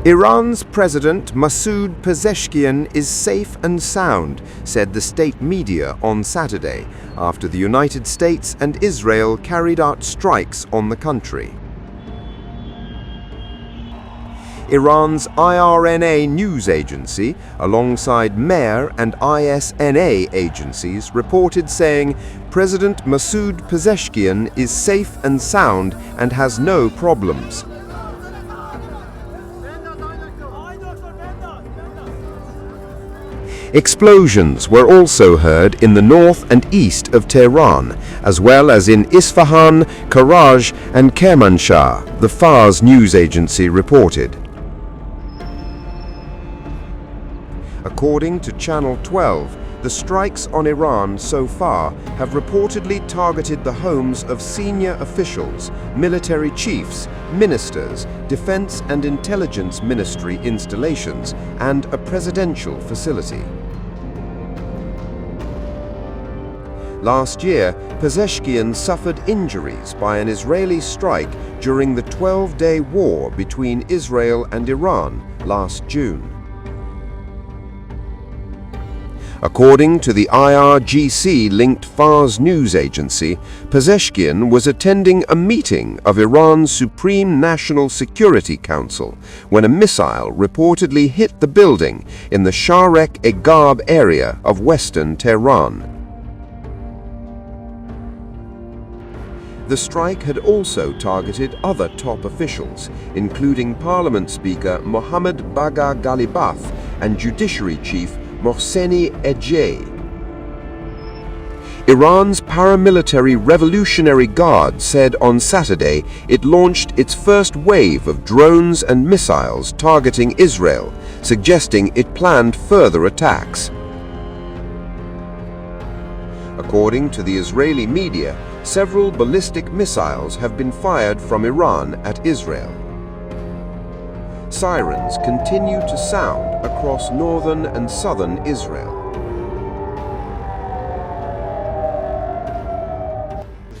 Iran's President Masoud Pezeshkian is safe and sound, said the state media on Saturday, after the United States and Israel carried out strikes on the country. Iran's IRNA news agency, alongside MER and ISNA agencies, reported saying President Masoud Pezeshkian is safe and sound and has no problems. Explosions were also heard in the north and east of Tehran, as well as in Isfahan, Karaj, and Kermanshah, the Fars news agency reported. According to Channel 12, the strikes on Iran so far have reportedly targeted the homes of senior officials, military chiefs, ministers, defense and intelligence ministry installations, and a presidential facility. Last year, Pezeshkian suffered injuries by an Israeli strike during the 12-day war between Israel and Iran last June. According to the IRGC-linked Fars news agency, Pezeshkian was attending a meeting of Iran's Supreme National Security Council when a missile reportedly hit the building in the Shahrak-e-Gharb area of Western Tehran. The strike had also targeted other top officials, including Parliament Speaker Mohammad Bagher Ghalibaf and Judiciary Chief Mohseni Ejei. Iran's paramilitary Revolutionary Guard said on Saturday it launched its first wave of drones and missiles targeting Israel, suggesting it planned further attacks. According to the Israeli media, several ballistic missiles have been fired from Iran at Israel. Sirens continue to sound across northern and southern Israel.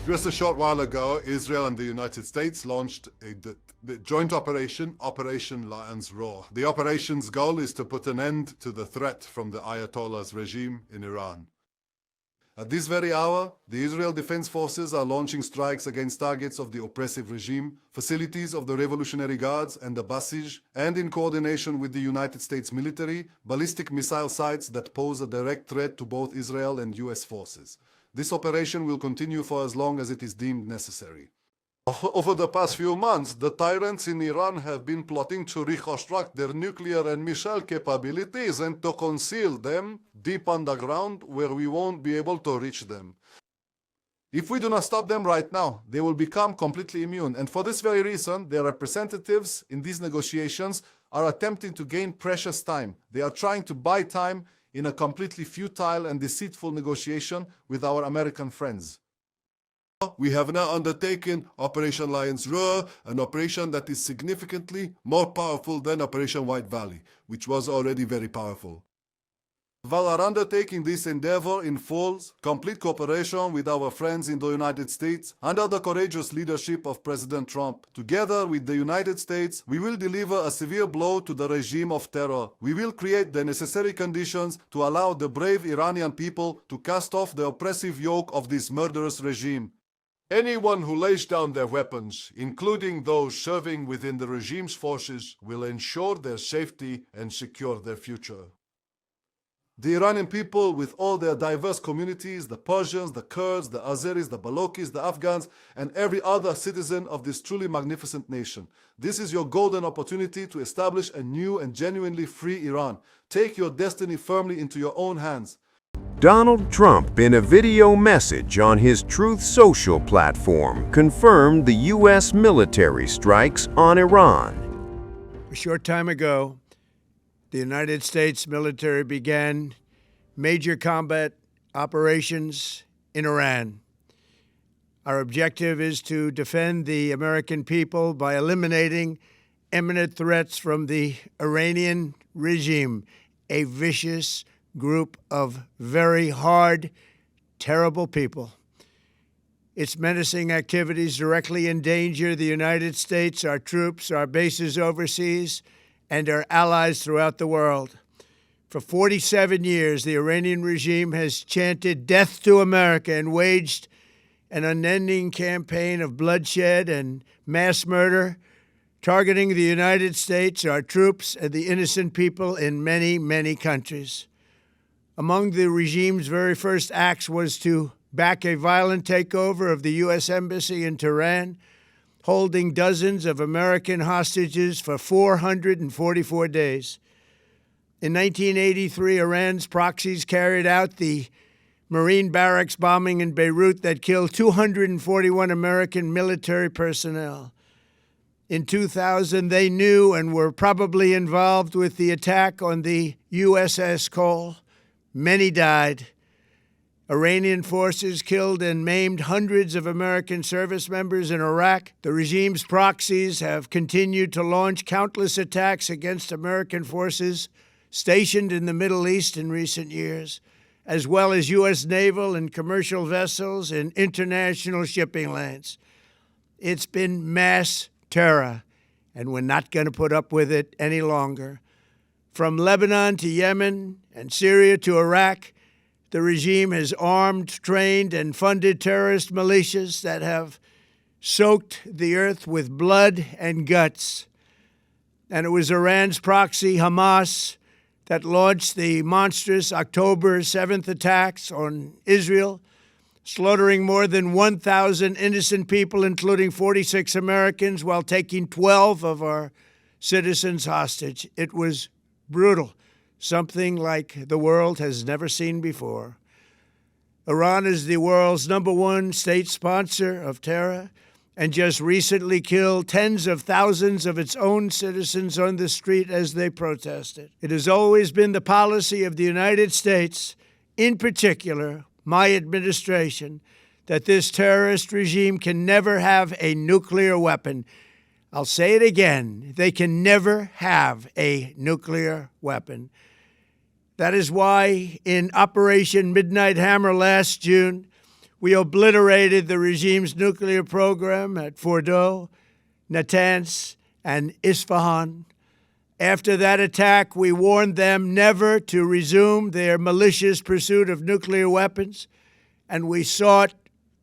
Just a short while ago, Israel and the United States launched the joint operation, Operation Lion's Roar. The operation's goal is to put an end to the threat from the Ayatollah's regime in Iran. At this very hour, the Israel Defense Forces are launching strikes against targets of the oppressive regime, facilities of the Revolutionary Guards and the Basij, and in coordination with the United States military, ballistic missile sites that pose a direct threat to both Israel and US forces. This operation will continue for as long as it is deemed necessary. Over the past few months, the tyrants in Iran have been plotting to reconstruct their nuclear and missile capabilities and to conceal them deep underground where we won't be able to reach them. If we do not stop them right now, they will become completely immune, and for this very reason, their representatives in these negotiations are attempting to gain precious time. They are trying to buy time in a completely futile and deceitful negotiation with our American friends. We have now undertaken Operation Lion's Roar, an operation that is significantly more powerful than Operation White Valley, which was already very powerful. While our undertaking this endeavor in full, complete cooperation with our friends in the United States, under the courageous leadership of President Trump, together with the United States, we will deliver a severe blow to the regime of terror. We will create the necessary conditions to allow the brave Iranian people to cast off the oppressive yoke of this murderous regime. Anyone who lays down their weapons, including those serving within the regime's forces, will ensure their safety and secure their future. The Iranian people, with all their diverse communities, the Persians, the Kurds, the Azeris, the Balokis, the Afghans, and every other citizen of this truly magnificent nation. This is your golden opportunity to establish a new and genuinely free Iran. Take your destiny firmly into your own hands. Donald Trump, in a video message on his Truth Social platform, confirmed the U.S. military strikes on Iran. A short time ago, the United States military began major combat operations in Iran. Our objective is to defend the American people by eliminating imminent threats from the Iranian regime, a vicious group of very hard, terrible people. Its menacing activities directly endanger the United States, our troops, our bases overseas, and our allies throughout the world. For 47 years, the Iranian regime has chanted death to America and waged an unending campaign of bloodshed and mass murder, targeting the United States, our troops, and the innocent people in many, many countries. Among the regime's very first acts was to back a violent takeover of the U.S. Embassy in Tehran, holding dozens of American hostages for 444 days. In 1983, Iran's proxies carried out the Marine barracks bombing in Beirut that killed 241 American military personnel. In 2000, they knew and were probably involved with the attack on the USS Cole. Many died. Iranian forces killed and maimed hundreds of American service members in Iraq. The regime's proxies have continued to launch countless attacks against American forces stationed in the Middle East in recent years, as well as U.S. naval and commercial vessels in international shipping lanes. It's been mass terror, and we're not going to put up with it any longer. From Lebanon to Yemen and Syria to Iraq, the regime has armed, trained, and funded terrorist militias that have soaked the earth with blood and guts. And it was Iran's proxy, Hamas, that launched the monstrous October 7th attacks on Israel, slaughtering more than 1,000 innocent people, including 46 Americans, while taking 12 of our citizens hostage. It was brutal, something like the world has never seen before. Iran is the world's #1 state sponsor of terror and just recently killed tens of thousands of its own citizens on the street as they protested. It has always been the policy of the United States, in particular, my administration, that this terrorist regime can never have a nuclear weapon. I'll say it again, they can never have a nuclear weapon. That is why in Operation Midnight Hammer last June, we obliterated the regime's nuclear program at Fordow, Natanz, and Isfahan. After that attack, we warned them never to resume their malicious pursuit of nuclear weapons, and we sought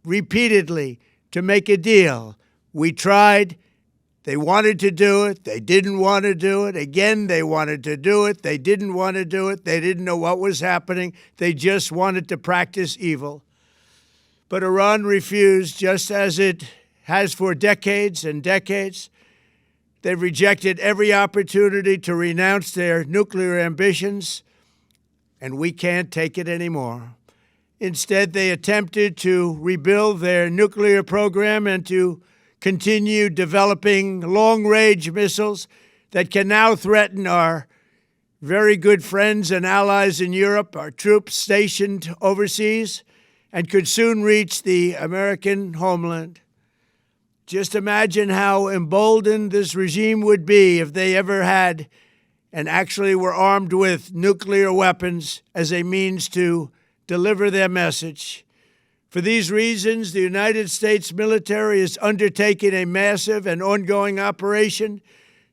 repeatedly to make a deal. We tried. They wanted to do it. They didn't want to do it. Again, they wanted to do it. They didn't want to do it. They didn't know what was happening. They just wanted to practice evil. But Iran refused, just as it has for decades and decades. They've rejected every opportunity to renounce their nuclear ambitions, and we can't take it anymore. Instead, they attempted to rebuild their nuclear program and to continue developing long-range missiles that can now threaten our very good friends and allies in Europe, our troops stationed overseas, and could soon reach the American homeland. Just imagine how emboldened this regime would be if they ever had and actually were armed with nuclear weapons as a means to deliver their message. For these reasons, the United States military is undertaking a massive and ongoing operation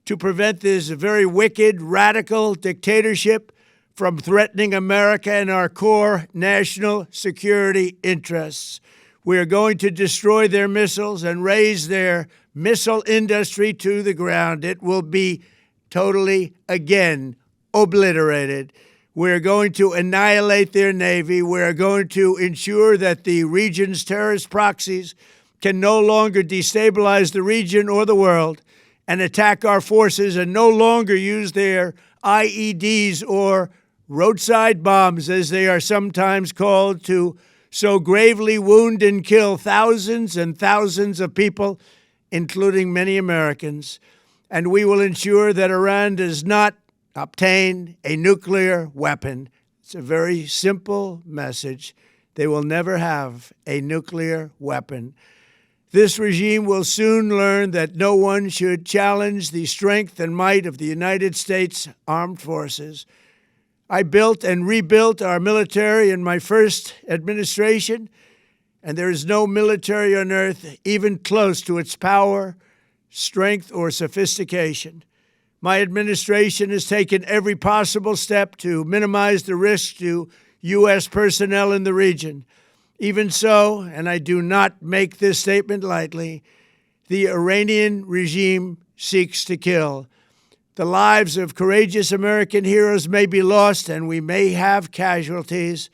to prevent this very wicked, radical dictatorship from threatening America and our core national security interests. We are going to destroy their missiles and raise their missile industry to the ground. It will be totally, again, obliterated. We're going to annihilate their Navy. We're going to ensure that the region's terrorist proxies can no longer destabilize the region or the world and attack our forces and no longer use their IEDs or roadside bombs, as they are sometimes called, to so gravely wound and kill thousands and thousands of people, including many Americans. And we will ensure that Iran does not obtain a nuclear weapon. It's a very simple message. They will never have a nuclear weapon. This regime will soon learn that no one should challenge the strength and might of the United States Armed Forces. I built and rebuilt our military in my first administration, and there is no military on earth even close to its power, strength, or sophistication. My administration has taken every possible step to minimize the risk to U.S. personnel in the region. Even so, and I do not make this statement lightly, the Iranian regime seeks to kill. The lives of courageous American heroes may be lost, and we may have casualties.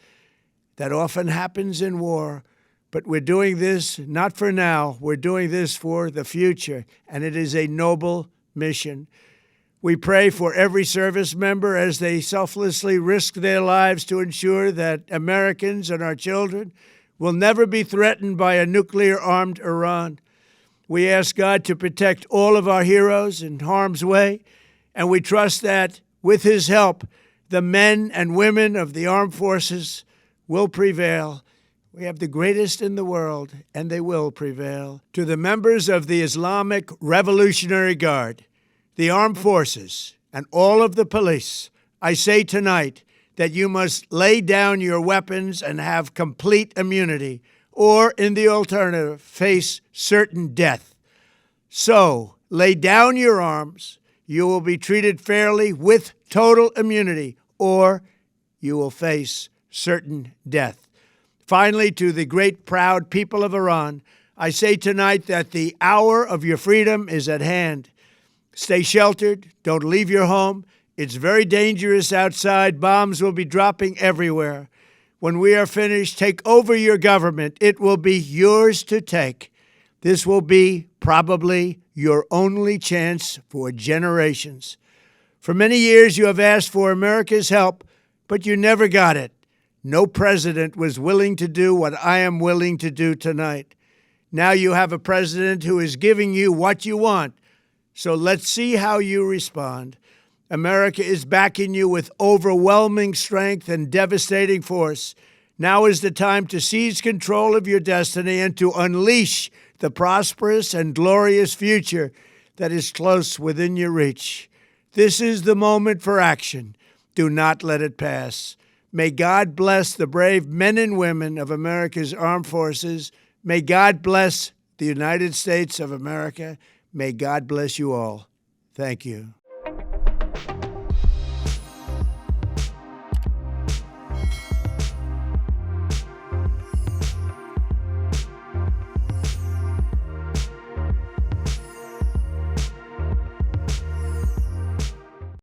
That often happens in war. But we're doing this not for now. We're doing this for the future, and it is a noble mission. We pray for every service member as they selflessly risk their lives to ensure that Americans and our children will never be threatened by a nuclear-armed Iran. We ask God to protect all of our heroes in harm's way, and we trust that, with His help, the men and women of the armed forces will prevail. We have the greatest in the world, and they will prevail. To the members of the Islamic Revolutionary Guard, the armed forces, and all of the police, I say tonight that you must lay down your weapons and have complete immunity, or, in the alternative, face certain death. So, lay down your arms. You will be treated fairly with total immunity, or you will face certain death. Finally, to the great, proud people of Iran, I say tonight that the hour of your freedom is at hand. Stay sheltered. Don't leave your home. It's very dangerous outside. Bombs will be dropping everywhere. When we are finished, take over your government. It will be yours to take. This will be probably your only chance for generations. For many years, you have asked for America's help, but you never got it. No president was willing to do what I am willing to do tonight. Now you have a president who is giving you what you want. So let's see how you respond. America is backing you with overwhelming strength and devastating force. Now is the time to seize control of your destiny and to unleash the prosperous and glorious future that is close within your reach. This is the moment for action. Do not let it pass. May God bless the brave men and women of America's armed forces. May God bless the United States of America. May God bless you all. Thank you.